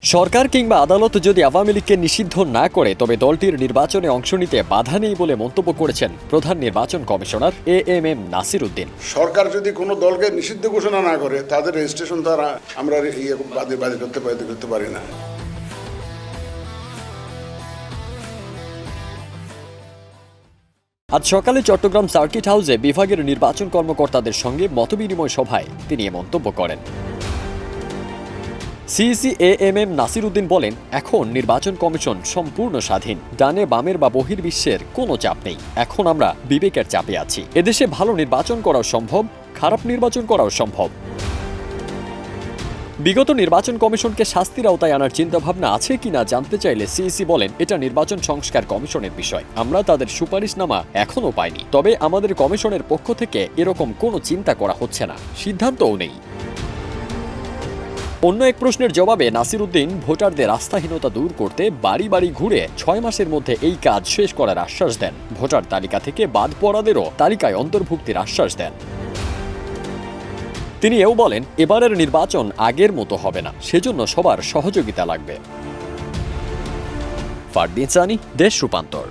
সরকার কিংবা আদালত যদি আওয়ামী লীগকে নিষিদ্ধ না করে তবে দলটির নির্বাচনে অংশ নিতে বাধা নেই বলে মন্তব্য করেছেন প্রধান নির্বাচন কমিশনার এএমএম নাসির উদ্দিন। সরকার যদি কোনো দলকে নিষিদ্ধ ঘোষণা না করে তাদের রেজিস্ট্রেশন তো আমরা বাদে করতে পারি না। আজ সকালে চট্টগ্রাম সার্কিট হাউসে বিভাগের নির্বাচন কর্মকর্তাদের সঙ্গে মতবিনিময় সভায় তিনি এ মন্তব্য করেন। সিইসি এএমএম নাসির উদ্দিন বলেন, এখন নির্বাচন কমিশন সম্পূর্ণ স্বাধীন। ডানে বামের বা বহির্বিশ্বের কোনো চাপ নেই। এখন আমরা বিবেকের চাপে আছি। এদেশে ভালো নির্বাচন করাও সম্ভব, খারাপ নির্বাচন করাও সম্ভব। বিগত নির্বাচন কমিশনকে শাস্তির আওতায় আনার চিন্তাভাবনা আছে কিনা জানতে চাইলে সিইসি বলেন, এটা নির্বাচন সংস্কার কমিশনের বিষয়। আমরা তাদের সুপারিশনামা এখনও পাইনি। তবে আমাদের কমিশনের পক্ষ থেকে এরকম কোনো চিন্তা করা হচ্ছে না, সিদ্ধান্তও নেই। অন্য এক প্রশ্নের জবাবে নাসির উদ্দিন ভোটারদের আস্থাহীনতা দূর করতে বাড়ি বাড়ি ঘুরে 6 মাসের মধ্যে এই কাজ শেষ করার আশ্বাস দেন। ভোটার তালিকা থেকে বাদ পড়াদেরও তালিকায় অন্তর্ভুক্তির আশ্বাস দেন। তিনি এও বলেন, এবারের নির্বাচন আগের মতো হবে না, সেজন্য সবার সহযোগিতা লাগবে। ফারদিন সানি, দেশ রূপান্তর।